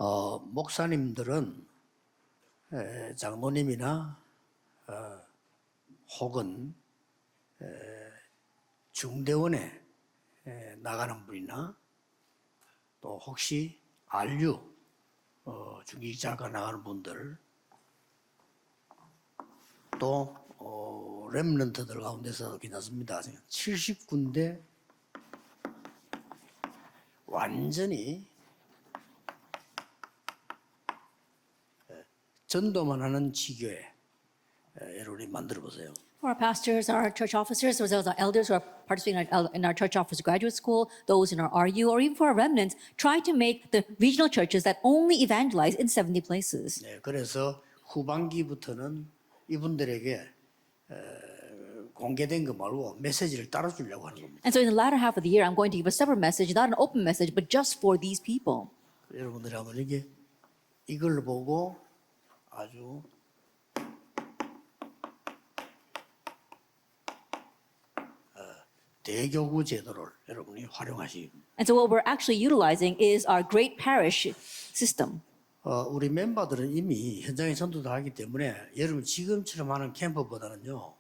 목사님들은 장로님이나 혹은 중대원에 나가는 분이나 또 혹시 RU 중직자가 나가는 분들 또 렘넌트들 가운데서 괜찮습니다. 70군데 완전히 전도만 하는 지교회 여러분이 만들어 보세요. For our pastors, our church officers, as well as our elders who are participating in our church office graduate school, those in our RU, or even for our remnants, try to make the regional churches that only evangelize in 70 places. 네, 그래서 후반기부터는 이분들에게 공개된 거 말고 메시지를 따로 주려고 하는 겁니다. And so in the latter half of the year, I'm going to give a separate message, not an open message, but just for these people. 여러분들이 한번 이걸 보고 아주 대교구 제도를 여러분이 활용하시. And so what we're actually utilizing is our great parish system. 우리 멤버들은 이미 현장에 전도도 하기 때문에 여러분 지금처럼 하는 캠프보다는요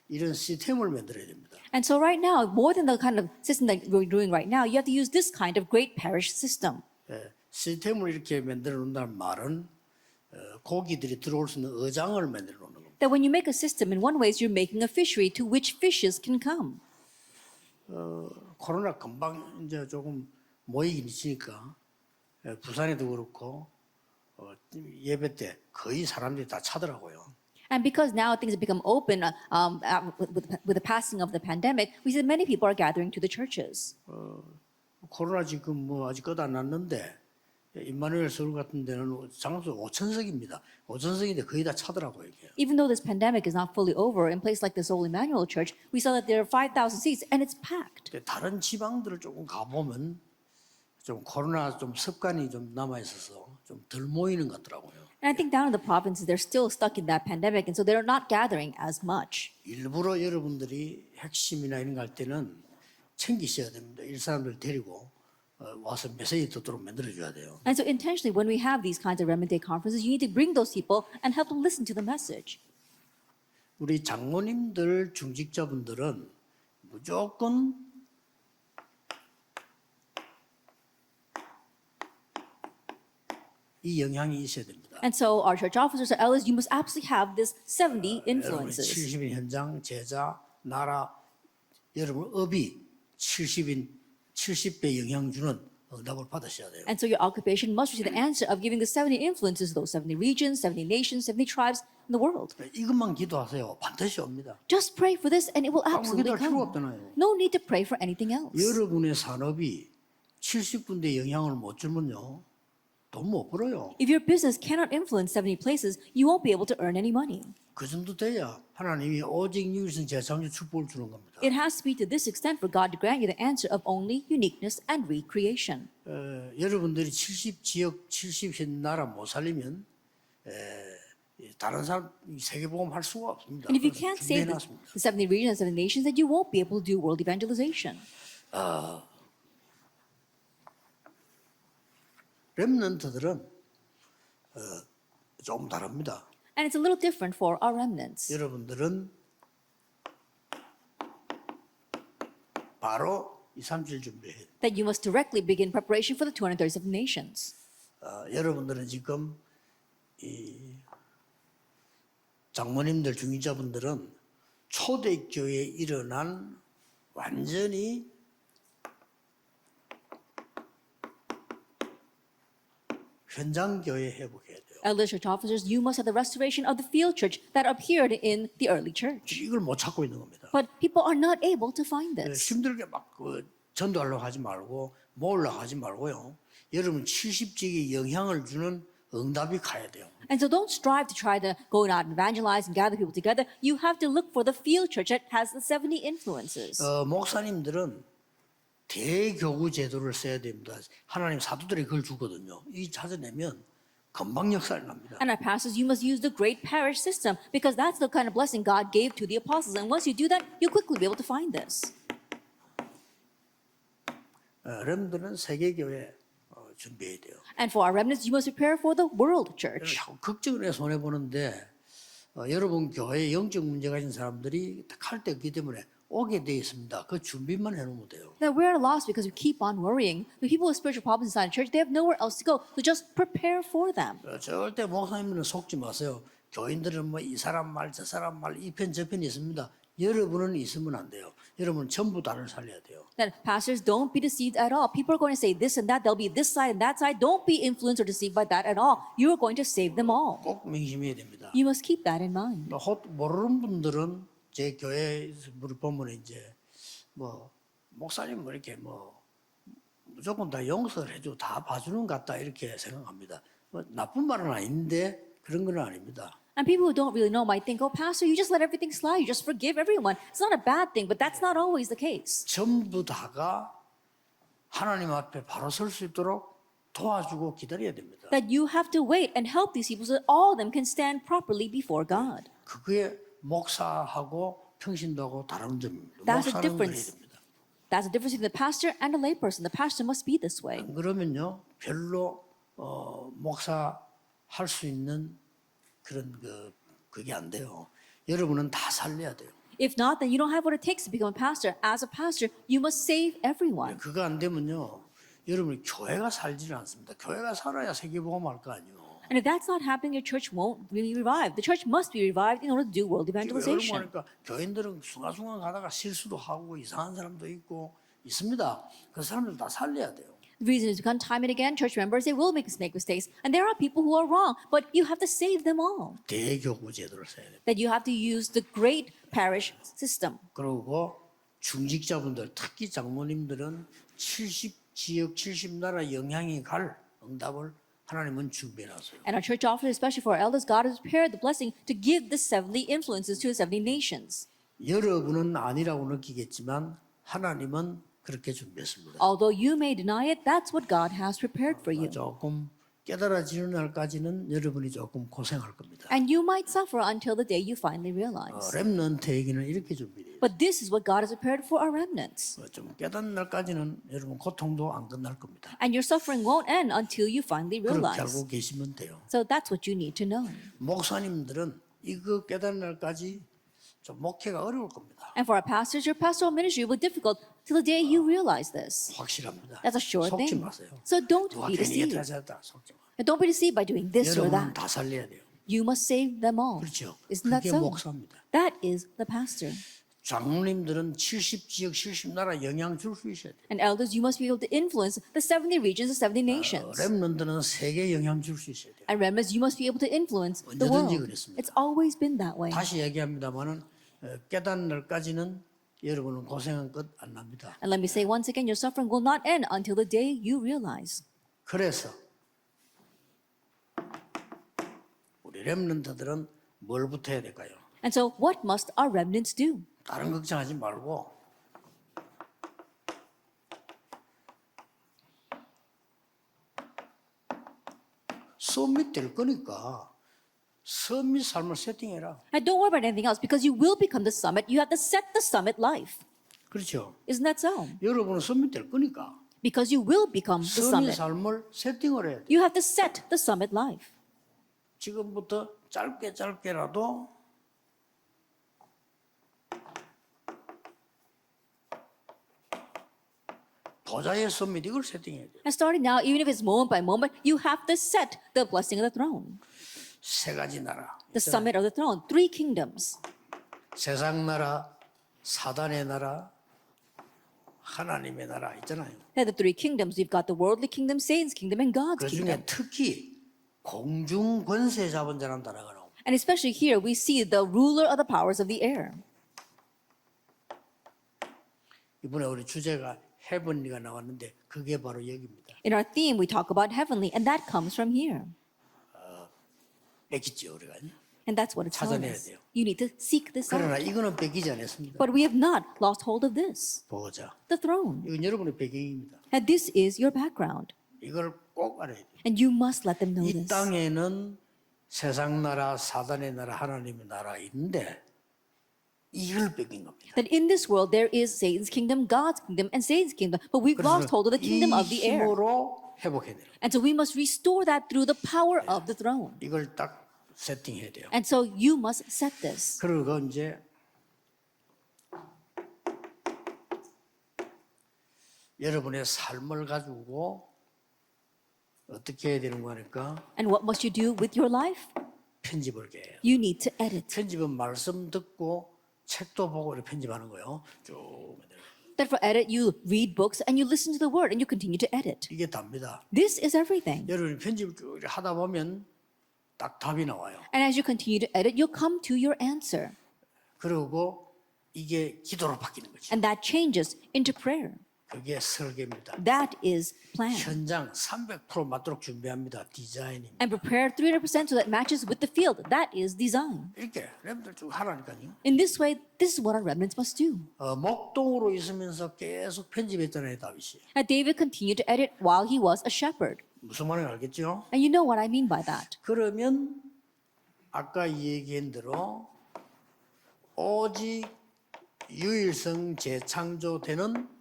이런 시스템을 만들어야 됩니다. And so right now, more than the kind of system that we're doing right now, you have to use this kind of great parish system. 시스템을 이렇게 만들어 놓는다는 말은 고기들이 들어올 수 있는 어장을 만들어 놓는 겁니다. That when you make a system, in one way, you're making a fishery to which fishes can come. 코로나 금방 이제 조금 모이긴 있으니까 부산에도 그렇고 예배 때 거의 사람들이 다 차더라고요. And because now things have become open with the passing of the pandemic, we see that many people are gathering to the churches. 코로나 지금 뭐 아직 끝 안 났는데 임마누엘 서울 같은 데는 장소 5,000석입니다. 5,000석인데 거의 다 차더라고요. 이게. Even though this pandemic is not fully over, in places like the Soul Emmanuel Church, we saw that there are 5,000 seats and it's packed. 다른 지방들을 조금 가보면 좀 코로나 좀 습관이 좀 남아 있어서 좀 덜 모이는 것 같더라고요. And I think down in the provinces, they're still stuck in that pandemic, and so they're not gathering as much. 일부러 여러분들이 핵심이나 이런 거 할 때는 챙기셔야 됩니다. 이 사람들 데리고 와서 메시지 듣도록 만들어줘야 돼요. And so intentionally, when we have these kinds of Remnant Day conferences, you need to bring those people and help them listen to the message. 우리 장로님들, 중직자분들은 무조건 이 영향이 있어야 됩니다. And so our church officers or elders, you must absolutely have this 70 여러분의 influences. 70인 현장, 제자, 나라, 여러분 업이 70배 영향 주는 응답을 받으셔야 돼요. And so your occupation must receive the answer of giving the 70 influences, those 70 regions, 70 nations, 70 tribes in the world. 이것만 기도하세요. 반드시 옵니다. Just pray for this and it will 아무 absolutely 기도할 필요가 come. 없잖아요. No need to pray for anything else. 여러분의 산업이 70군데 영향을 못 주면요. 돈 못 벌어요. If your business cannot influence 70 places, you won't be able to earn any money. 그 정도 돼야 하나님이 오직 유일성 제창조 축복을 주는 겁니다. It has to be to this extent for God to grant you the answer of only uniqueness and recreation. 여러분들이 70지역, 70현 나라 못 살리면 다른 사람 세계복음 할 수가 없습니다. And if you can't save the 70 regions and 70 nations, then you won't be able to do world evangelization. 렘넌트들은 조금 다릅니다. And it's a little different for our remnants. 여러분들은 바로 2, 3일 준비해야 돼요. That you must directly begin preparation for the 237 nations. 여러분들은 지금 이 장모님들, 중직자분들은 초대교회에 일어난 완전히 현장교회 회복해야 돼요. Elders, church officers, you must have the restoration of the field church that appeared in the early church. 이걸 못 찾고 있는 겁니다. But people are not able to find this. 힘들게 막 전도하려고 하지 말고 모으려고 하지 말고요. 여러분 70지역에 영향을 주는 응답이 가야 돼요. And so don't strive to try to go out and evangelize and gather people together. You have to look for the field church that has the 70 influences. 목사님들은 대교구 제도를 써야 됩니다. 하나님 사도들이 그걸 주거든요. 이 찾아내면 금방 역사를 납니다. And our pastors, you must use the great parish system because that's the kind of blessing God gave to the apostles. And once you do that, you'll quickly be able to find this. 렘들은 세계교회 준비해야 돼요. And for our remnants, you must prepare for the world church. 자꾸 걱정을 해 손해 보는데 여러분 교회에 영적 문제 가진 사람들이 할 때 없기 때문에 오게 돼 있습니다. 그 준비만 해놓으면 돼요. That we're lost because we keep on worrying. The people with spiritual problems inside the church, they have nowhere else to go. So just prepare for them. 절대 목사님들은 속지 마세요. 교인들은 뭐 이 사람 말 저 사람 말 이 편 저 편이 있습니다. 여러분은 있으면 안 돼요. 여러분은 전부 다를 살려야 돼요. That pastors don't be deceived at all. People are going to say this and that. There'll be this side and that side. Don't be influenced or deceived by that at all. You are going to save them all. 꼭 명심해야 됩니다. You must keep that in mind. 모르는 분들은 제 교회에서 보면 이제 뭐 목사님 뭐 이렇게 뭐 무조건 다 용서를 해주고 다 봐주는 것 같다 이렇게 생각합니다. 뭐 나쁜 말은 아닌데 그런 건 아닙니다. And people who don't really know might think, oh, pastor, you just let everything slide. You just forgive everyone. It's not a bad thing, but that's not always the case. 전부 다가 하나님 앞에 바로 설 수 있도록 도와주고 기다려야 됩니다. That you have to wait and help these people so that all of them can stand properly before God. 그게 목사하고 평신도하고 다른 점입니다. That's the 목사는 그래야 difference. 됩니다. That's the difference between the pastor and a layperson. The pastor must be this way. 그러면요 별로 목사 할 수 있는 그런 그게 안 돼요. 여러분은 다 살려야 돼요. If not, then you don't have what it takes to become a pastor. As a pastor, you must save everyone. 그거 안 되면요 여러분이 교회가 살지는 않습니다. 교회가 살아야 세계복음할 거 아니에요. And if that's not happening, your church won't really revive. The church must be revived in order to do world evangelization. 그러니까 교인들은 순간순간 가다가 실수도 하고 이상한 사람도 있고 있습니다. 그 사람들 다 살려야 돼요. The reason is because time and again, church members, they will make mistakes. And there are people who are wrong, but you have to save them all. 대교구 제도를 써야 돼요. That you have to use the great parish system. 그리고 중직자분들, 특히 장모님들은 70지역, 70나라 영향이 갈 응답을 하나님은 준비해놨어요. And our church officers, especially for our elders, God has prepared the blessing to give the 70 influences to the 70 nations. 여러분은 아니라고 느끼겠지만 하나님은 그렇게 준비했습니다. Although you may deny it, that's what God has prepared for you. 조금 깨달아지는 날까지는 여러분이 조금 고생할 겁니다. And you might suffer until the day you finally realize. 렘넌트 얘기는 이렇게 준비돼요. But this is what God has prepared for our remnants. 좀 깨닫는 날까지는 여러분 고통도 안 끝날 겁니다. And your suffering won't end until you finally 그렇게 realize. 알고 계시면 돼요. So that's what you need to know. 목사님들은 이거 깨닫는 날까지 좀 목회가 어려울 겁니다. And for our pastors, your pastoral ministry will be difficult till the day you realize this. 확실합니다. That's a sure 속지 thing. 마세요. So don't 누가 be 괜히 deceived. 얘기하자 속지 마. And don't be deceived by doing this or 여러분은 that. 다 살려야 돼요. You must save them all. 그렇죠. Isn't that 그게 so? 목사입니다. That is the pastor. 장로님들은 70지역 70나라 영향 줄 수 있어야 돼요. And elders, you must be able to influence the 70 regions, the 70 nations. 렘넌트는 세계 영향 줄 수 있어야 돼요. And remnants, you must be able to influence the 언제든지 world. 그랬습니다. It's always been that way. 다시 얘기합니다만은 깨닫는 날까지는 여러분은 고생한 끝 안 납니다. And let me say once again, your suffering will not end until the day you realize. 그래서 우리 렘넌트들은 뭘부터 해야 될까요? And so what must our remnants do? 다른 걱정하지 말고 서밋 될 거니까 서밋 삶을 세팅해라. And don't worry about anything else because you will become the summit. You have to set the summit life. 그렇죠. Isn't that so? 여러분은 서밋 될 거니까 Because you will become the 서밋 summit. 삶을 세팅을 해야 돼. You have to set the summit life. 지금부터 짧게라도 보좌의 서밋 이걸 세팅해야 돼. And starting now, even if it's moment by moment, you have to set the blessing of the throne. 세 가지 나라. The summit of the throne. 3 kingdoms. 세상 나라, 사단의 나라, 하나님의 나라 있잖아요. There are the 3 kingdoms. You've got the worldly kingdom, Satan's kingdom, and God's 그 kingdom. 중에 특히 공중 권세 잡은 자라는 나라가 나옵니다. And especially here, we see the ruler of the powers of the air. 이번에 우리 주제가 헤븐리가 나왔는데 그게 바로 여기입니다. In our theme, we talk about heavenly, and that comes from here. 뺏겼죠 우리가. And that's what it's telling 찾아내야 us. 돼요. You need to seek this 그러나 out. 이거는 뺏기지 않았습니다. But we have not lost hold of this, 보호자. the throne. 이건 여러분의 배경입니다. And this is your background. 이걸 꼭 알아야 돼요. And you must let them know 이 this. 땅에는 세상 나라, 사단의 나라, 하나님의 나라 있는데 이걸 뺏긴 겁니다. That in this world there is Satan's kingdom, God's kingdom, and Satan's kingdom. But we've lost hold of the kingdom 이 of the air. 힘으로 회복해야 돼요. And so we must restore that through the power of the throne. 이걸 딱 세팅해야 돼요. And so you must set this. 그리고 이제 여러분의 삶을 가지고 어떻게 해야 되는 거니까 And what must you do with your life? 편집을 해요. You need to edit. 편집은 말씀 듣고 책도 보고 이렇게 편집하는 거예요. 쭉 That for edit, you read books and you listen to the word and you continue to edit. 이게 답니다. This is everything. 여러분이 편집을 쭉 이렇게 하다 보면 딱 답이 나와요. And as you continue to edit, you'll come to your answer. 그리고 이게 기도로 바뀌는 거죠. And that changes into prayer. 그게 설계입니다. That is plan. 현장 300% 맞도록 준비합니다. 디자인입니다. And prepare 300% so that matches with the field. That is design. 이렇게 렘들 쭉 하라니까요. In this way, this is what our remnants must do. 목동으로 있으면서 계속 편집했잖아요, 다윗이. And David continued to edit while he was a shepherd. 무슨 말인지 알겠죠? And you know what I mean by that. 그러면 아까 얘기한 대로 오직 유일성 재창조되는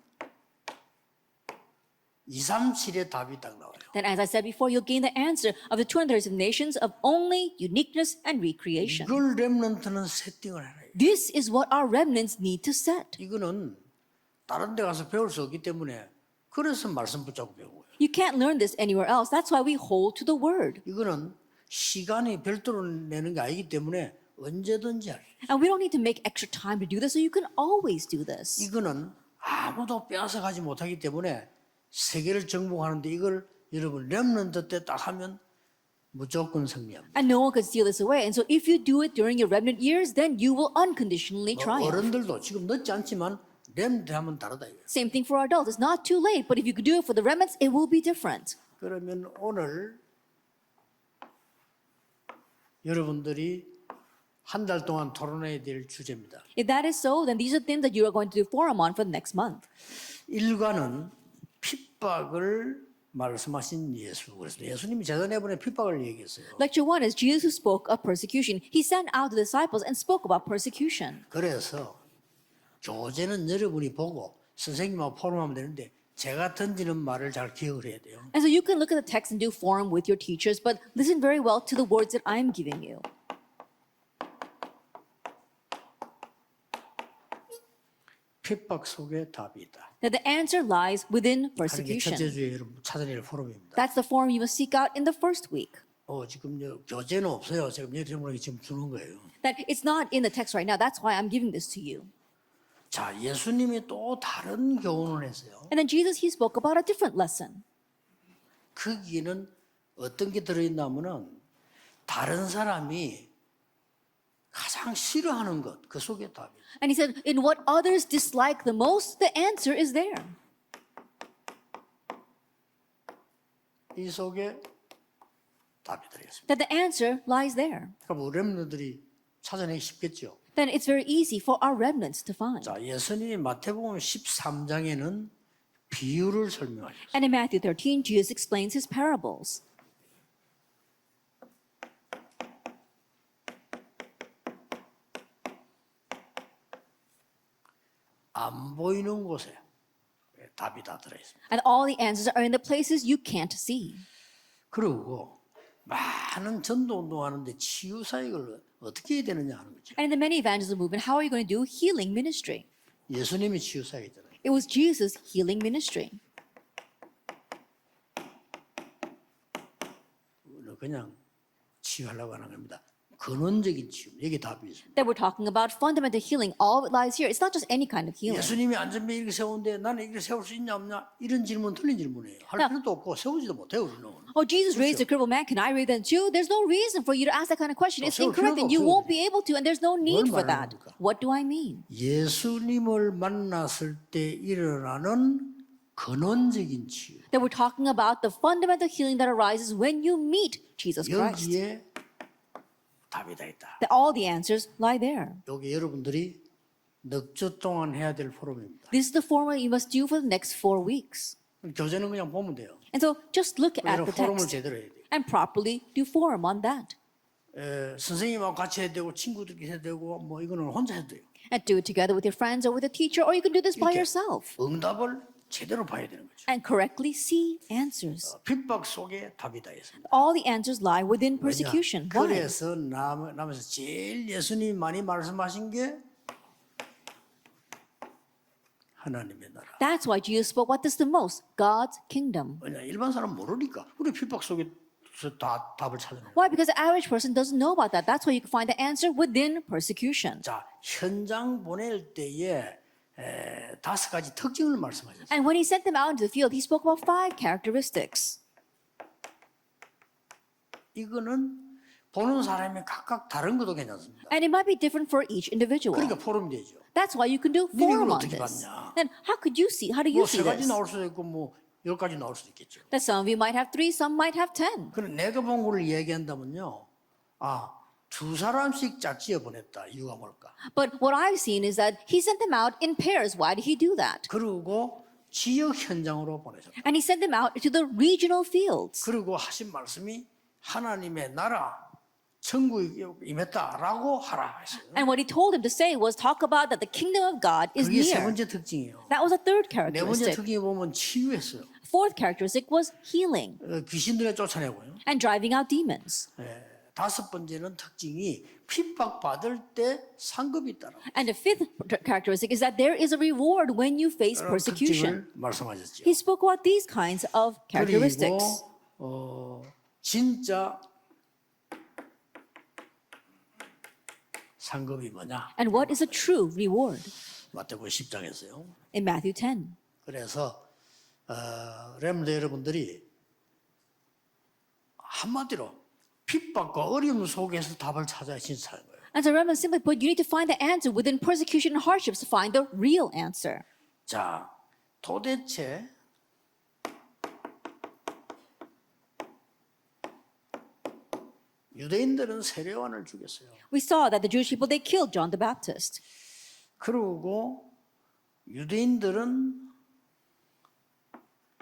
237의 답이 딱 나와요. Then, as I said before, you'll gain the answer of the 236 nations of only uniqueness and recreation. 이걸 렘넌트는 세팅을 해야 해요. This is what our remnants need to set. 이거는 다른 데 가서 배울 수 없기 때문에 그래서 말씀 붙잡고 배우고요. You can't learn this anywhere else. That's why we hold to the word. 이거는 시간이 별도로 내는 게 아니기 때문에 언제든지 할 수 있어요. And we don't need to make extra time to do this, so you can always do this. 이거는 아무도 빼앗아 가지 못하기 때문에 세계를 정복하는데 이걸 여러분 렘넌트 때 딱 하면 무조건 승리합니다. And no one can steal this away. And so if you do it during your remnant years, then you will unconditionally triumph. 어른들도 지금 늦지 않지만 렘넌트 하면 다르다 이거예요. Same thing for adults. It's not too late, but if you could do it for the remnants, it will be different. 그러면 오늘 여러분들이 한 달 동안 토론해야 될 주제입니다. If that is so, then these are things that you are going to do forum on for the next month. 일과는 핍박을 말씀하신 예수. 그래서 예수님이 제자내분의 핍박을 얘기했어요. Lecture 1 is Jesus who spoke of persecution. He sent out the disciples and spoke about persecution. 그래서 교재는 여러분이 보고 선생님하고 포럼하면 되는데 제가 던지는 말을 잘 기억을 해야 돼요. And so you can look at the text and do forum with your teachers, but listen very well to the words that I'm giving you. 핍박 속에 답이 있다. That the answer lies within 하는 게 첫째 persecution. 주에 여러분 찾아낼 포럼입니다. That's the forum you must seek out in the first week. 지금요 교재는 없어요. 제가 여러분에게 지금 주는 거예요. That it's not in the text right now. That's why I'm giving this to you. 자, 예수님이 또 다른 교훈을 했어요. And then Jesus, he spoke about a different lesson. 거기에는 어떤 게 들어있냐면은 다른 사람이 가장 싫어하는 것, 그 속에 답이 있어요. And he said, in what others dislike the most, the answer is there. 이 속에 답이 들어있습니다. That the answer lies there. 그럼 우리 렘너들이 찾아내기 쉽겠죠. Then it's very easy for our remnants to find. 자, 예수님이 마태복음 13장에는 비유를 설명하셨어요. And in Matthew 13, Jesus explains his parables. 안 보이는 곳에 답이 다 들어있습니다. And all the answers are in the places you can't see. 그리고 많은 전도 운동하는데 치유 사역을 어떻게 해야 되느냐 하는 거죠. And in the many evangelism movement, how are you going to do healing ministry? 예수님이 치유 사역이잖아요. It was Jesus' healing ministry. 그냥 치유하려고 하는 겁니다. 근원적인 치유, 여기 답이 있습니다. That we're talking about fundamental healing. All of it lies here. It's not just any kind of healing. 예수님이 안전벨 이렇게 세우는데 나는 이렇게 세울 수 있냐 없냐 이런 질문 틀린 질문이에요. 할 필요도 없고 세우지도 못해요. 우리는. Oh, Jesus raised a crippled man. Can I raise them too? There's no reason for you to ask that kind of question. It's 세울 incorrect and 필요도 you 없어요. won't be able to, and there's no need 뭘 for that. 말하는 겁니까? What do I mean? 예수님을 만났을 때 일어나는 근원적인 치유. That we're talking about the fundamental healing that arises when you meet Jesus Christ. 여기에 답이 다 있다. That all the answers lie there. 여기 여러분들이 넉 주 동안 해야 될 포럼입니다. This is the formula you must do for the next 4 weeks. 교재는 그냥 보면 돼요. And so just look at 이런 the 포럼을 text 제대로 해야 돼요. and properly do forum on that. 선생님하고 같이 해야 되고 친구들끼리 해야 되고 뭐 이거는 혼자 해도 돼요. And do it together with your friends or with a teacher, or you can do this by 이렇게 yourself. 응답을 제대로 봐야 되는 거죠. and correctly see answers. 핍박 속에 답이 다 있습니다. All the answers lie within 왜냐? persecution. Why? 그래서 남에서 제일 예수님이 많이 말씀하신 게 하나님의 나라. That's why Jesus spoke what is the most? God's kingdom. 왜냐? 일반 사람 모르니까 우리 핍박 속에서 다 답을 찾는 거예요. Why? Because the average person doesn't know about that. That's why you can find the answer within persecution. 자, 현장 보낼 때에 5가지 특징을 말씀하셨어요. And when he sent them out into the field, he spoke about 5 characteristics. 이거는 보는 사람이 각각 다른 것도 괜찮습니다. And it might be different for each individual. 그러니까 포럼이 되죠. That's why you can do 네 forum 이걸 on 어떻게 this. 봤냐? Then how could you see? How do you see 뭐 3가지 this? 나올 수도 있고 뭐 10가지 나올 수도 있겠죠. That some of you might have 3, some might have 10. 그럼 내가 본 거를 얘기한다면요. 아, 2사람씩 짝지어 보냈다. 이유가 뭘까? But what I've seen is that he sent them out in pairs. Why did he do that? 그리고 지역 현장으로 보내셨다. And he sent them out to the regional fields. 그리고 하신 말씀이 하나님의 나라 천국이 임했다라고 하라 하셨어요. And what he told them to say was talk about that the kingdom of God is 그게 세 near. 번째 특징이에요. That was a third 네 번째 characteristic. 특징이 보면 치유했어요. Fourth characteristic was healing 귀신들에 쫓아내고요. and driving out demons. 5번째는 특징이 핍박받을 때 상급이 있다라고 And the fifth characteristic is that there is a reward when you face 그런 persecution. 특징을 말씀하셨죠. He spoke about these kinds of characteristics. 그리고 진짜 상급이 뭐냐? And what is a true reward? 마태복음 10장에서요. In Matthew 10. 그래서 렘드 여러분들이 한마디로 핍박과 어려움 속에서 답을 찾아야 진짜 하는 거예요. And so remember, simply put, you need to find the answer within persecution and hardships to find the real answer. 자, 도대체 유대인들은 세례요한을 죽였어요. We saw that the Jewish people, they killed John the Baptist. 그리고 유대인들은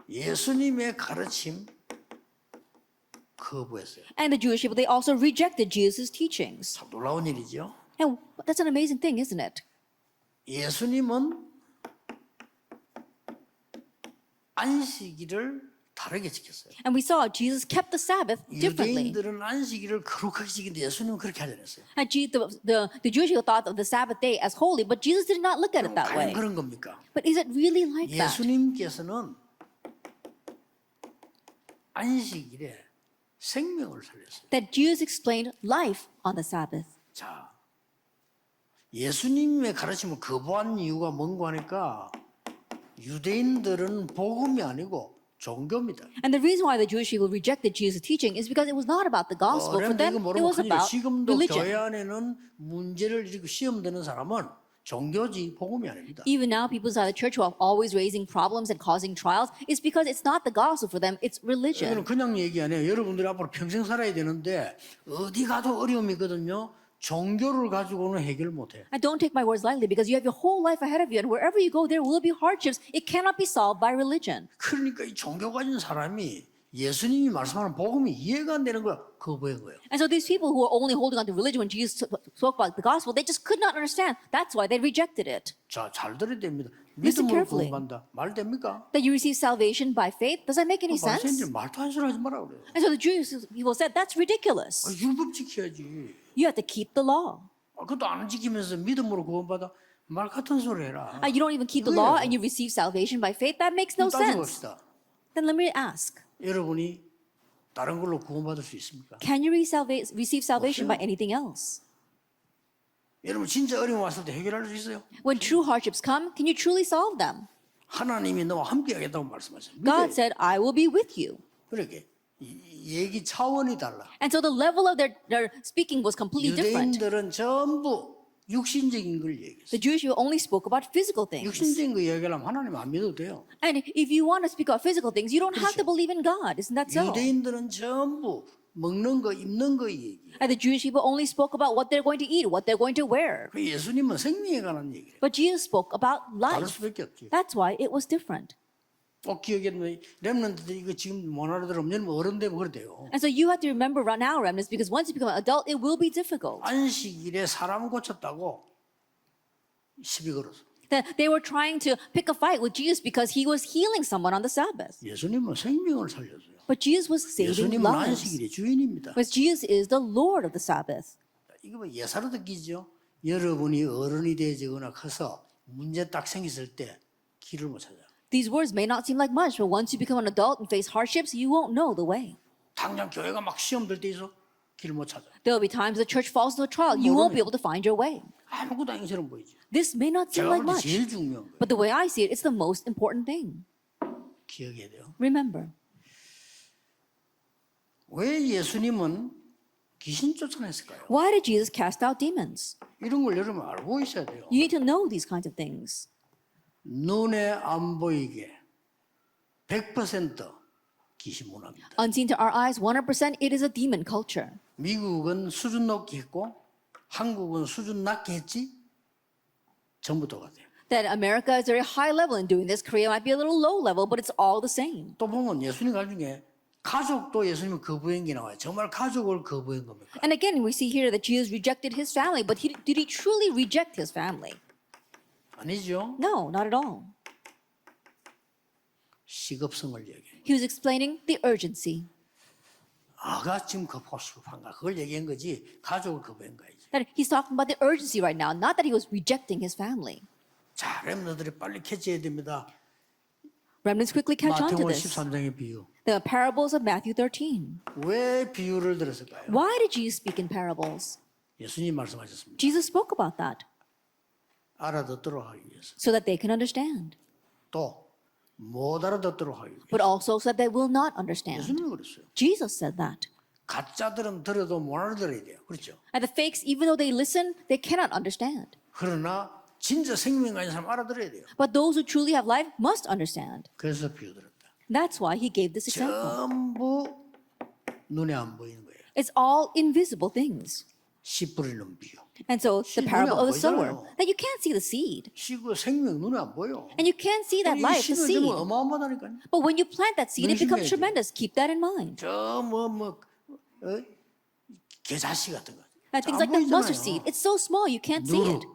예수님의 가르침 거부했어요. And the Jewish people, they also rejected Jesus' teachings. 참 놀라운 일이죠. And that's an amazing thing, isn't it? 예수님은 안식일을 다르게 지켰어요. And we saw Jesus kept the Sabbath differently. 유대인들은 안식일을 거룩하게 지키는데 예수님은 그렇게 하지 않았어요. And the Jewish people thought of the Sabbath day as holy, but Jesus did not look at it that 과연 way. 그런 겁니까? But is it really like that? 예수님께서는 안식일에 생명을 살렸어요. That Jesus explained life on the Sabbath. 자, 예수님의 가르침을 거부한 이유가 뭔가 하니까 유대인들은 복음이 아니고 종교입니다. And the reason why the Jewish people rejected Jesus' teaching is because it was not about the gospel. For them, 이거 it 모르면 was 큰일이에요. about 지금도 교회 religion. 안에는 문제를 일으키고 시험 드는 사람은 종교지 복음이 아닙니다. Even now, people inside the church who are always raising problems and causing trials is because it's not the gospel for them, it's religion. 이거는 그냥 얘기 아니에요. 여러분들이 앞으로 평생 살아야 되는데 어디 가도 어려움이거든요. 종교를 가지고는 해결 못해. And don't take my words lightly because you have your whole life ahead of you, and wherever you go, there will be hardships. It cannot be solved by religion. 그러니까 이 종교 가진 사람이 예수님이 말씀하는 복음이 이해가 안 되는 거야. 거부한 거예요. And so these people who are only holding on to religion when Jesus spoke about the gospel, they just could not understand. That's why they rejected it. 자, 잘 들어야 됩니다. Listen 믿음으로 carefully. 구원받는다. 말 됩니까? That you receive salvation by faith, does that make any sense? 바리새인들 말도 안 소리 하지 마라 그래요. And so the Jewish people said, that's ridiculous. 율법 지켜야지. You have to keep the law. 그것도 안 지키면서 믿음으로 구원받아 말 같은 소리 해라. You don't even keep the law and you receive salvation by faith. That makes no sense. 따져봅시다. Then let me ask, 여러분이 다른 걸로 구원받을 수 있습니까? can you receive salvation by anything else? 여러분 진짜 어려움 왔을 때 해결할 수 있어요? When true hardships come, can you truly solve them? 하나님이 너와 함께 하겠다고 말씀하셨어요. God said, I will be with you. 그렇게 얘기 차원이 달라. And so the level of their speaking was completely different. 유대인들은 전부 육신적인 걸 얘기했어요. The Jewish people only spoke about physical things. 육신적인 거 얘기하려면 하나님 안 믿어도 돼요. And if you want to speak about physical things, you don't have to believe in God. Isn't that so? 유대인들은 전부 먹는 거, 입는 거 얘기. And the Jewish people only spoke about what they're going to eat, what they're going to wear. 그 예수님은 생명에 관한 얘기를. But Jesus spoke about 다를 life. 수밖에 없지. That's why it was different. 꼭 기억해두면 렘넌트들이 이거 지금 못 알아들으면 어른 되면 그래요. And so you have to remember right now, remnants, because once you become an adult, it will be difficult. 안식일에 사람 고쳤다고 시비 걸었어. That they were trying to pick a fight with Jesus because he was healing someone on the Sabbath. 예수님은 생명을 살려줘요. But Jesus was saving 예수님은 lives. 안식일의 주인입니다. Because Jesus is the Lord of the Sabbath. 이거 뭐 예사로 느끼죠. 여러분이 어른이 되거나 커서 문제 딱 생겼을 때 길을 못 찾아요. These words may not seem like much, but once you become an adult and face hardships, you won't know the way. 당장 교회가 막 시험 들 때 있어 길을 못 찾아. There'll be times the church falls into a trial. You won't be able to find your way. 아무것도 아니처럼 보이죠. This may not seem 제가 like 볼 때 much, 제일 중요한 거예요. but the way I see it, it's the most important thing. 기억해야 돼요. Remember, 왜 예수님은 귀신 쫓아냈을까요? why did Jesus cast out demons? 이런 걸 여러분 알고 있어야 돼요. You need to know these kinds of things. 눈에 안 보이게 100% 귀신 문화입니다. Unseen to our eyes, 100%, it is a demon culture. 미국은 수준 높게 했고 한국은 수준 낮게 했지 전부 똑같아요. That America is very high level in doing this. Korea might be a little low level, but it's all the same. 또 보면 예수님 가 중에 가족도 예수님은 거부한 게 나와요. 정말 가족을 거부한 겁니까? And again, we see here that Jesus rejected his family, but did he truly reject his family? 아니죠. No, not at all. 시급성을 얘기해요. He was explaining the urgency. 아가 지금 거부하고 싶은가 그걸 얘기한 거지 가족을 거부한 거야지. That he's talking about the urgency right now, not that he was rejecting his family. 자, 렘너들이 빨리 캐치해야 됩니다. Remnants quickly catch on to 마태복음 this. 13장의 비유. The parables of Matthew 13. 왜 비유를 들었을까요? Why did Jesus speak in parables? 예수님 말씀하셨습니다. Jesus spoke about that 알아듣도록 하기 위해서. so that they can understand, 또 못 알아듣도록 하기 위해서. but also so that they will not understand. 예수님이 그랬어요. Jesus said that. 가짜들은 들어도 못 알아들어야 돼요. 그렇죠? And the fakes, even though they listen, they cannot understand. 그러나 진짜 생명 가진 사람 알아들어야 돼요. But those who truly have life must understand. 그래서 비유 들었다. That's why he gave this example. 전부 눈에 안 보이는 거예요. It's all invisible things. 씨 뿌리는 비유. And so the 눈에 parable 안 of the sower, 보이잖아요. that you can't see the seed. 씨그 생명 눈에 안 보여. And you can't see that 이 life, the 씨는 seed. 정말 어마어마하다니까요. But when you plant that seed, it becomes 눈심해야지. tremendous. Keep that in mind. 게자씨 같은 거. Things 안 like the mustard 보이잖아요. seed. It's so small, you can't see 누르. it.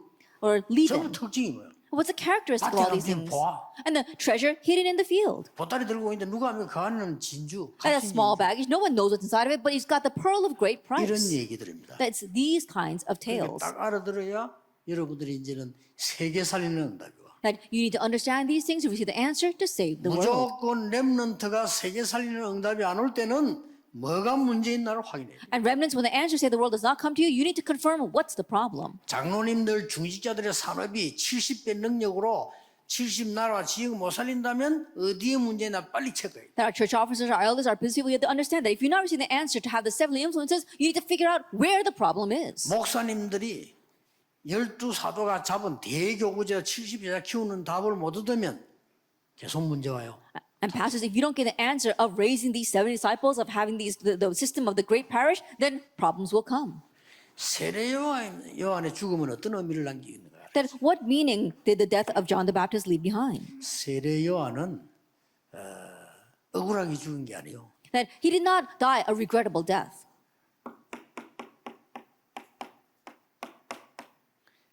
Or leave 전부 it. 특징이 뭐야? What's the characteristic of all these 밭에 가면 things? 보아. And the treasure hidden in the field. 보따리 들고 있는데 누가 하면 그 안에는 진주, And a 값진 small 진주. baggage, no one knows what's inside of it, but he's got the pearl of great 이런 price. 얘기들입니다. That's these kinds of 그러니까 tales. 딱 알아들어야 여러분들이 이제는 세계 살리는 응답이와 That you need to understand these things to receive the answer to save the world. 무조건 렘넌트가 세계 살리는 응답이 안 올 때는 뭐가 문제 있나를 확인해야 돼요. And remnants, when the answer say the world does not come to you, you need to confirm what's the problem. 장로님들 중직자들의 산업이 70배 능력으로 70나라와 지역 못 살린다면 어디에 문제나 빨리 체크해야 돼요. That our church officers, our elders, our business people, you have to understand that if you're not receiving the answer to have the 70 influences, you need to figure out where the problem is. 목사님들이 12사도가 잡은 대교구제 70여자 키우는 답을 못 얻으면 계속 문제 와요. And pastors, if you don't get the answer of raising these 70 disciples, of having the system of the great parish, then problems will come. 세례 요한의 죽음은 어떤 의미를 남기는가요? Then what meaning did the death of John the Baptist leave behind? 세례 요한은 억울하게 죽은 게 아니에요. That he did not die a regrettable death.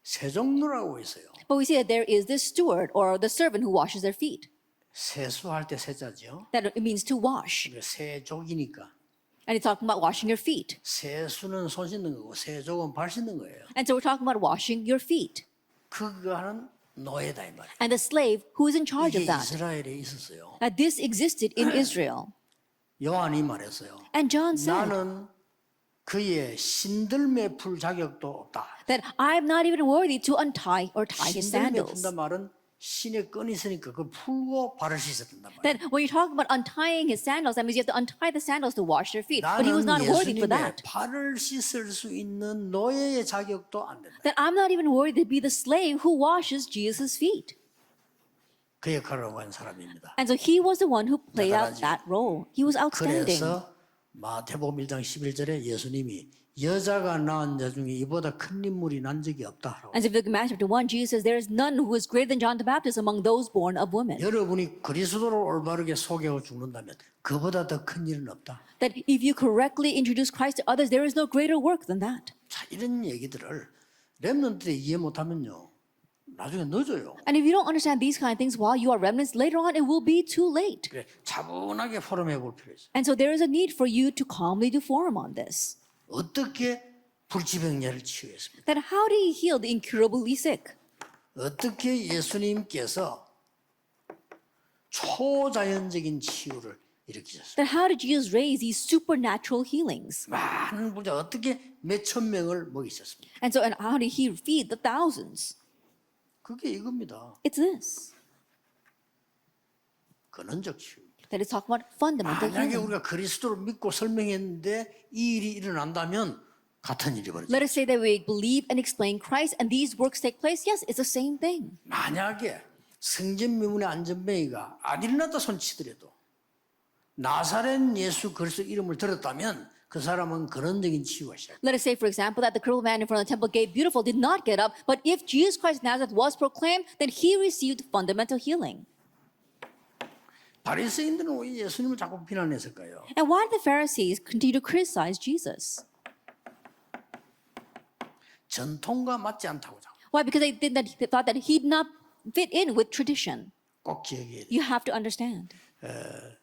세종로라고 있어요. But we see that there is this steward or the servant who washes their feet. 세수할 때 세자죠. That it means to wash. 세족이니까 And it's talking about washing your feet. 세수는 손 씻는 거고 세족은 발 씻는 거예요. And so we're talking about washing your feet. 그거는 노예다 이 말이에요. And the slave who is in charge 이게 of that. 이스라엘에 있었어요. That this existed in Israel. 요한이 말했어요. And John said 나는 그의 신들매 풀 자격도 없다. that I'm not even worthy to untie or tie his 신들매 sandals. 푼다 말은 신의 끈이 있으니까 그걸 풀고 발을 씻어야 된단 말이에요. That when you're talking about untying his sandals, that means you have to untie the sandals to wash their feet. But he was 나는 not worthy for 예수님의 that. 발을 씻을 수 있는 노예의 자격도 안 된다. That I'm not even worthy to be the slave who washes Jesus' feet. 그 역할을 한 사람입니다. And so he was the one who played out 대단하죠. that role. He was outstanding. 그래서 마태복음 1장 11절에 예수님이 여자가 낳은 자 중에 이보다 큰 인물이 난 적이 없다. And so if you look at Matthew chapter 1, Jesus says, there is none who is greater than John the Baptist among those born of women. 여러분이 그리스도를 올바르게 소개하고 죽는다면 그보다 더 큰 일은 없다. That if you correctly introduce Christ to others, there is no greater work than that. 자, 이런 얘기들을 렘넌트들이 이해 못하면요 나중에 늦어요. And if you don't understand these kind of things while you are remnants, later on it will be too late. 그래, 차분하게 포럼해 볼 필요 있어요. And so there is a need for you to calmly do forum on this. 어떻게 불치병자를 치유했습니까? That how did he heal the incurably sick? 어떻게 예수님께서 초자연적인 치유를 일으키셨어요? That how did Jesus raise these supernatural healings? 많은 분자 어떻게 몇천 명을 먹이셨습니까? And so, and how did he feed the thousands? 그게 이겁니다. It's this. 근원적 치유. That is talking about fundamental 만약에 healing. 우리가 그리스도를 믿고 설명했는데 이 일이 일어난다면 같은 일이 벌어져요. Let us say that we believe and explain Christ and these works take place. Yes, it's the same thing. 만약에 성전미문의 안전뱅이가 안 일어났다 손치더라도 나사렛 예수 그리스도 이름을 들었다면 그 사람은 근원적인 치유가 시작. Let us say, for example, that the crippled man in front of the temple gate beautiful did not get up, but if Jesus Christ of Nazareth was proclaimed, then he received fundamental healing. 바리새인들은 왜 예수님을 자꾸 비난했을까요? And why did the Pharisees continue to criticize Jesus? 전통과 맞지 않다고 자꾸. Why? Because they thought that he did not fit in with tradition. 꼭 기억해야 돼요. You have to understand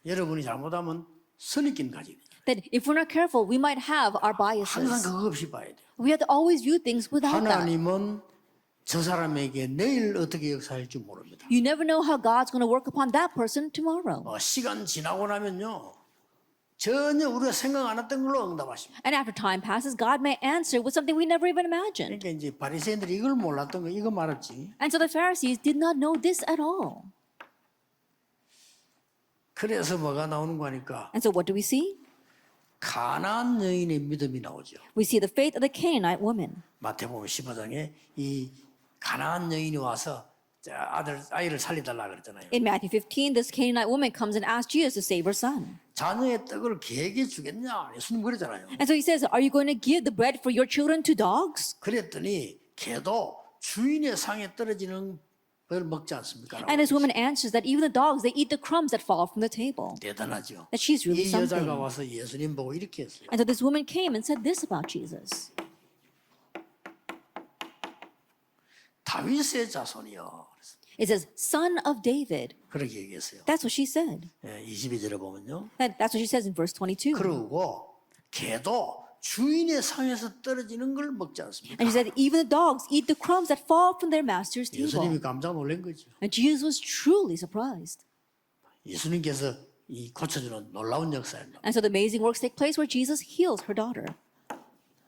여러분이 잘못하면 선입견 가지게 돼요. that if we're not careful, we might have our 항상 biases. 그거 없이 봐야 돼요. We have to always view things without that. 하나님은 저 사람에게 내일 어떻게 역사할지 모릅니다. You never know how God's going to work upon that person tomorrow. 시간 지나고 나면요. 전혀 우리가 생각 안 했던 걸로 응답하십니다. And after time passes, God may answer with something we never even imagined. 그러니까 이제 바리새인들이 이걸 몰랐던 거 이거 말았지. And so the Pharisees did not know this at all. 그래서 뭐가 나오는 거니까 And so what do we see? 가나안 여인의 믿음이 나오죠. We see the faith of the Canaanite woman. 마태복음 15장에 이 가나안 여인이 와서 아이를 살려달라 그랬잖아요. In Matthew 15, this Canaanite woman comes and asks Jesus to save her son. 자녀의 떡을 개에게 주겠냐? 예수님 그러잖아요. And so he says, are you going to give the bread for your children to dogs? 그랬더니 개도 주인의 상에 떨어지는 걸 먹지 않습니까? And this woman answers that even the dogs, they eat the crumbs that fall from the table. 대단하죠. That she's really 이 여자가 something. 와서 예수님 보고 이렇게 했어요. And so this woman came and said this about Jesus. 다윗의 자손이요. It says, son of David. 그렇게 얘기했어요. That's what she said. 22절에 보면요. That's what she says in verse 22. 그리고 개도 주인의 상에서 떨어지는 걸 먹지 않습니까? And she said, even the dogs eat the crumbs that fall from their master's 예수님이 table. 깜짝 놀란 거죠. And Jesus was truly surprised. 예수님께서 이 고쳐주는 놀라운 역사입니다. And so the amazing works take place where Jesus heals her daughter.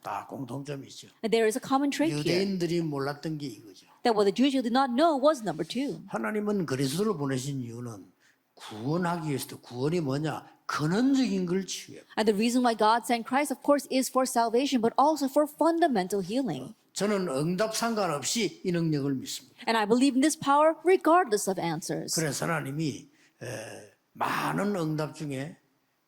다 공통점이 있죠. And there is a common trait here. 유대인들이 몰랐던 게 이거죠. That what the Jewish people did not know was number two. 하나님은 그리스도를 보내신 이유는 구원하기 위해서 구원이 뭐냐? 근원적인 걸 치유해요. And the reason why God sent Christ, of course, is for salvation, but also for fundamental healing. 저는 응답 상관없이 이 능력을 믿습니다. And I believe in this power regardless of answers. 그래서 하나님이 많은 응답 중에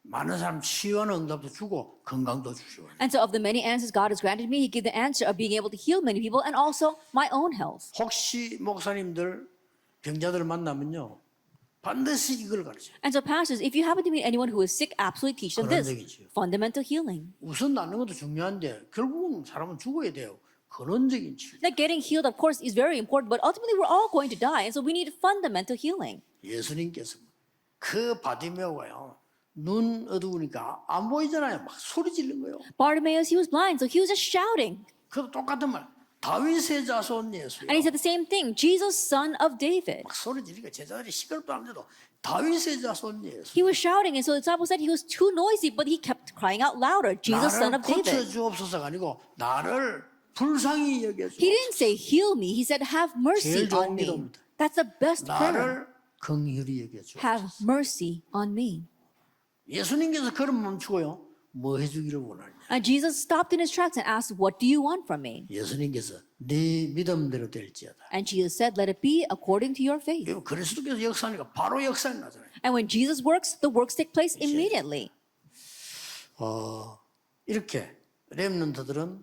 많은 사람 치유하는 응답도 주고 건강도 주시고. And so of the many answers God has granted me, He gave the answer of being able to heal many people and also my own health. 혹시 목사님들 병자들 만나면요. 반드시 이걸 가르쳐요. And so pastors, if you happen to meet anyone who is sick, absolutely teach them this. 근원적이지요. Fundamental healing. 우선 낫는 것도 중요한데 결국은 사람은 죽어야 돼요. 근원적인 치유. That getting healed, of course, is very important, but ultimately we're all going to die. And so we need fundamental healing. 예수님께서 그 바디메오가요. 눈 어두우니까 안 보이잖아요. 막 소리 지르는 거예요. Bartimaeus, he was blind, so he was just shouting. 그 똑같은 말. 다윗의 자손 예수요. And he said the same thing, Jesus, son of David. 막 소리 지르니까 제자들이 시끄럽도 않는데도 다윗의 자손 예수. He was shouting, and so the disciples said he was too noisy, but he kept crying out louder, Jesus, son 나를 of David. 고쳐주옵소서가 아니고 나를 불쌍히 여겨주옵소서. He didn't say heal me, he said have mercy 제일 좋은 on me. 기도입니다. That's the best prayer. 나를 긍휼히 여겨주옵소서. Have mercy on me. 예수님께서 걸음 멈추고요. 뭐 해주기를 원하냐. And Jesus stopped in his tracks and asked, what do you want from me? 예수님께서 네 믿음대로 될지어다. And Jesus said, let it be according to your faith. 그리고 그리스도께서 역사하니까 바로 역사에 나잖아요. And when Jesus works, the works take place immediately. 이렇게 렘넌트들은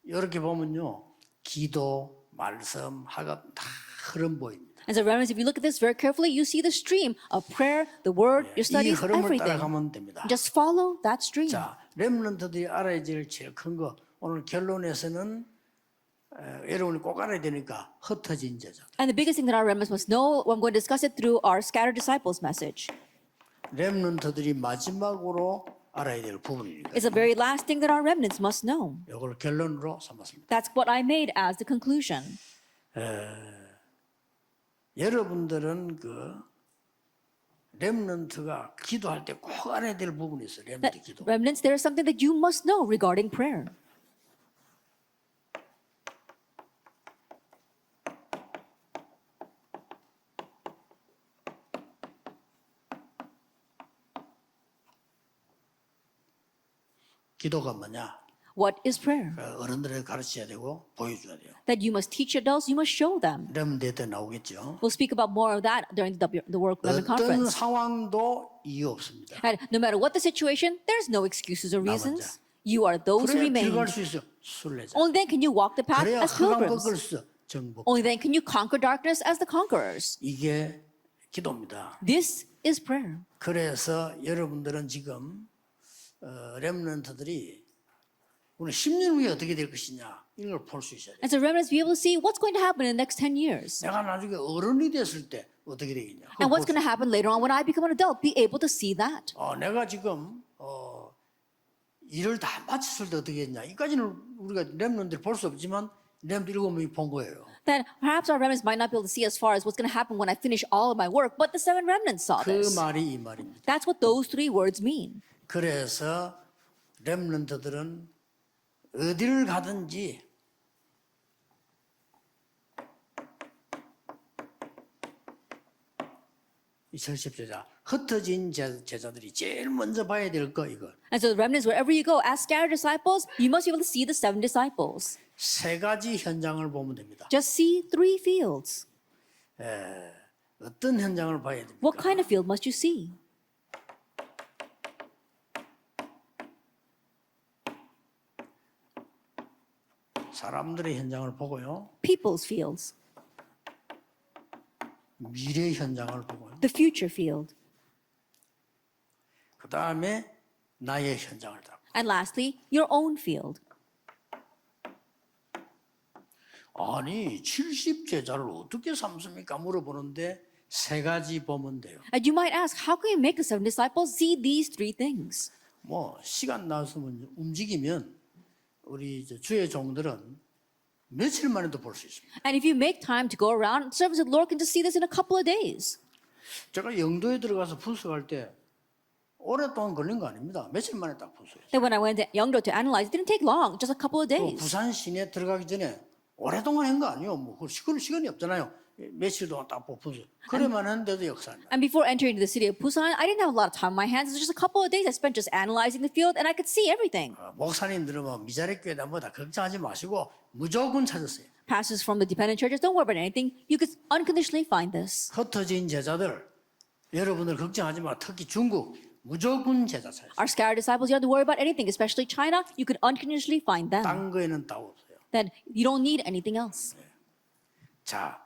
이렇게 보면요. 기도, 말씀, 학업 다 흐름 보입니다. And so remnants, if you look at this very carefully, you see the stream of prayer, the word, your 이 studies, 흐름을 everything. 따라가면 됩니다. Just follow that stream. 자, 렘넌트들이 알아야 될 제일 큰 거 오늘 결론에서는 여러분이 꼭 알아야 되니까 흩어진 제자. And the biggest thing that our remnants must know, I'm going to discuss it through our scattered disciples message. 렘넌트들이 마지막으로 알아야 될 부분이니까. It's the very last thing that our remnants must know. 이걸 결론으로 삼았습니다. That's what I made as the conclusion. 여러분들은 그 렘넌트가 기도할 때 꼭 알아야 될 부분이 있어요. That 렘넌트 기도. remnants, there is something that you must know regarding prayer. 기도가 뭐냐? What is prayer? 어른들에게 가르쳐야 되고 보여줘야 돼요. That you must teach adults, you must show them. 렘넌트 때 나오겠죠. We'll speak about more of that during the World Remnant 어떤 Conference. 상황도 이유 없습니다. And no matter what the situation, there's no excuses or reasons. You are those who 그래야 remain. 길 갈 수 있어. 순례자. Only then can you walk the path 그래야 as 흑암 pilgrims. 꺾을 수 있어. 정복. Only then can you conquer darkness as the conquerors. 이게 기도입니다. This is prayer. 그래서 여러분들은 지금 렘넌트들이 우리 10년 후에 어떻게 될 것이냐 이런 걸 볼 수 있어야 돼요. As a remnants, be able to see what's going to happen in the next 10 years. 내가 나중에 어른이 됐을 때 어떻게 되겠냐. And what's going to happen later on when I become an adult. Be able to see that. 내가 지금 일을 다 마쳤을 때 어떻게 했냐. 이까지는 우리가 렘넌트들이 볼 수 없지만 렘넌트 7명이 본 거예요. That perhaps our remnants might not be able to see as far as what's going to happen when I finish all of my work, but the 7 remnants saw 그 this. 말이 이 말입니다. That's what those 3 words mean. 그래서 렘넌트들은 어디를 가든지 이 절십제자 흩어진 제자들이 제일 먼저 봐야 될 거 이거. And so the remnants, wherever you go, as scattered disciples, you must be able to see the 7 disciples. 세 가지 현장을 보면 됩니다. Just see 3 fields. 어떤 현장을 봐야 됩니까? What kind of field must you see? 사람들의 현장을 보고요. People's fields, 미래 현장을 보고요. the future field, 그 다음에 나의 현장을 다. and lastly, your own field. 아니 70제자를 어떻게 삼습니까? 물어보는데 세 가지 보면 돼요. And you might ask, how can you make the 7 disciples see these 3 things? 뭐 시간 나서면 움직이면 우리 주의 종들은 며칠 만에도 볼 수 있습니다. And if you make time to go around, service of the Lord can just see this in a couple of days. 제가 영도에 들어가서 분석할 때 오랫동안 걸린 거 아닙니다. 며칠 만에 딱 분석했어요. Then when I went to Yeongdo to analyze, it didn't take long, just a couple of 또 days. 부산 시내 들어가기 전에 오랫동안 한 거 아니에요. 뭐 시간이 없잖아요. 며칠 동안 딱 분석. 그래만 했는데도 역사입니다. And before entering into the city of Busan, I didn't have a lot of time on my hands. It was just a couple of days I spent just analyzing the field, and I could see everything. 목사님들은 뭐 미자립 교회다 뭐다 걱정하지 마시고 무조건 찾았어요. Pastors from the dependent churches, don't worry about anything. You could unconditionally find this. 흩어진 제자들 여러분들 걱정하지 마. 특히 중국 무조건 제자 찾았어요. Our scattered disciples, you don't have to worry about anything, especially China. You could unconditionally find them. 딴 거에는 따로 없어요. Then you don't need anything else. 자,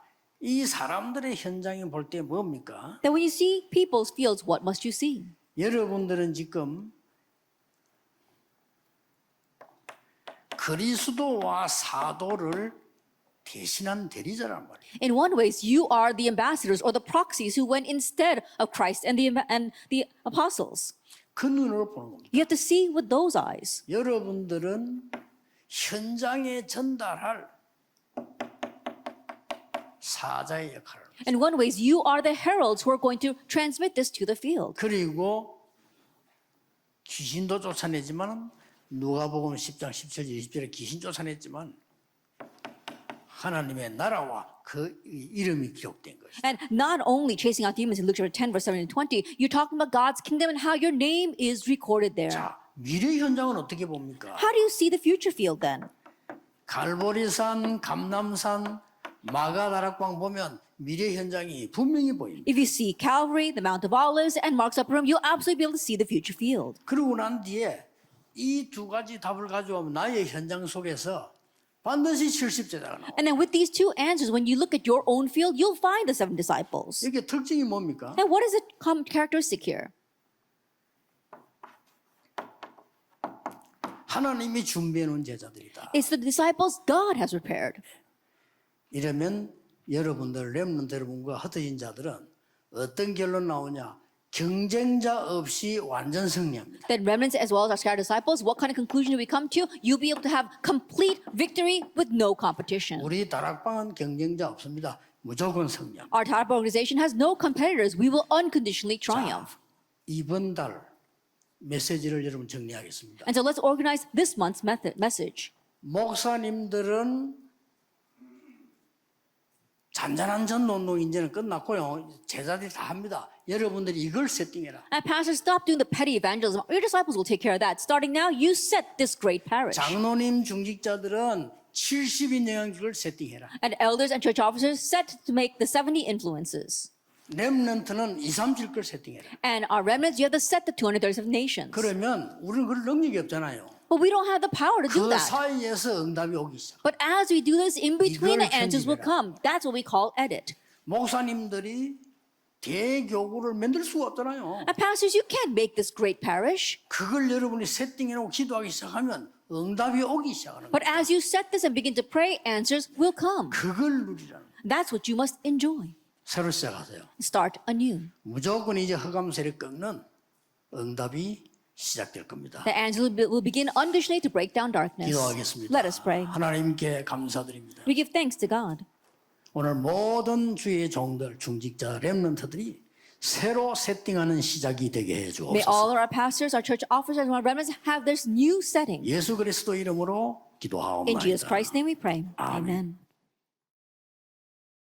이 사람들의 현장에 볼 때 뭡니까? Then when you see people's fields, what must you see? 여러분들은 지금 그리스도와 사도를 대신한 대리자란 말이에요. In one ways, you are the ambassadors or the proxies who went instead of Christ and the apostles. 그 눈으로 보는 겁니다. You have to see with those eyes. 여러분들은 현장에 전달할 사자의 역할을 합니다. In one ways, you are the heralds who are going to transmit this to the field. 그리고 귀신도 쫓아내지만 누가복음 10장 17절 20절에 귀신 쫓아냈지만 하나님의 나라와 그 이름이 기록된 것이죠. And not only chasing out demons in Luke chapter 10, verse 7 and 20, you're talking about God's kingdom and how your name is recorded there. 자, 미래 현장은 어떻게 봅니까? How do you see the future field then? 갈보리산, 감남산, 마가다락방 보면 미래 현장이 분명히 보입니다. If you see Calvary, the Mount of Olives, and Mark's Upper Room, you'll absolutely be able to see the future field. 그러고 난 뒤에 이 두 가지 답을 가져오면 나의 현장 속에서 반드시 70제자가 나와요. And then with these 2 answers, when you look at your own field, you'll find the 7 disciples. 이게 특징이 뭡니까? And what is the characteristic here? 하나님이 준비해 놓은 제자들이다. It's the disciples God has prepared. 이러면 여러분들 렘넌트 여러분과 흩어진 자들은 어떤 결론 나오냐? 경쟁자 없이 완전 승리합니다. Then remnants as well as our scattered disciples, what kind of conclusion do we come to? You'll be able to have complete victory with no competition. 우리 다락방은 경쟁자 없습니다. 무조건 승리합니다. Our type organization has no competitors. We will unconditionally triumph. 이번 달 메시지를 여러분 정리하겠습니다. And so let's organize this month's message. 목사님들은 잔잔한 전도운동 이제는 끝났고요. 제자들이 다 합니다. 여러분들이 이걸 세팅해라. And pastors, stop doing the petty evangelism. Your disciples will take care of that. Starting now, you set this great parish. 장로님 중직자들은 70인 영향력을 세팅해라. And elders and church officers set to make the 70 influences. 렘넌트는 2, 3, 7걸 세팅해라. And our remnants, you have to set the 237 nations. 그러면 우리는 그럴 능력이 없잖아요. But we don't have the power to do 그 that. 사이에서 응답이 오기 시작. But as we do this, in between the 이걸 answers will 편집해라. come. That's what we call edit. 목사님들이 대교구를 만들 수가 없잖아요. And pastors, you can't make this great parish. 그걸 여러분이 세팅해놓고 기도하기 시작하면 응답이 오기 시작하는 But 거예요. as you set this and begin to pray, answers will come. 그걸 누리라는 거예요. That's what you must enjoy. 새로 시작하세요. Start anew. 무조건 이제 흑암 세력 꺾는 응답이 시작될 겁니다. The answers will begin unconditionally to break down darkness. 기도하겠습니다. Let us pray. 하나님께 감사드립니다. We give thanks to God. 오늘 모든 주의 종들, 중직자, 렘넌트들이 새로 세팅하는 시작이 되게 May 해주옵소서. all of our pastors, our church officers, and our remnants have this new setting. 예수 그리스도 이름으로 In Jesus 기도하옵나이다. Christ's name we pray. Amen. Amen.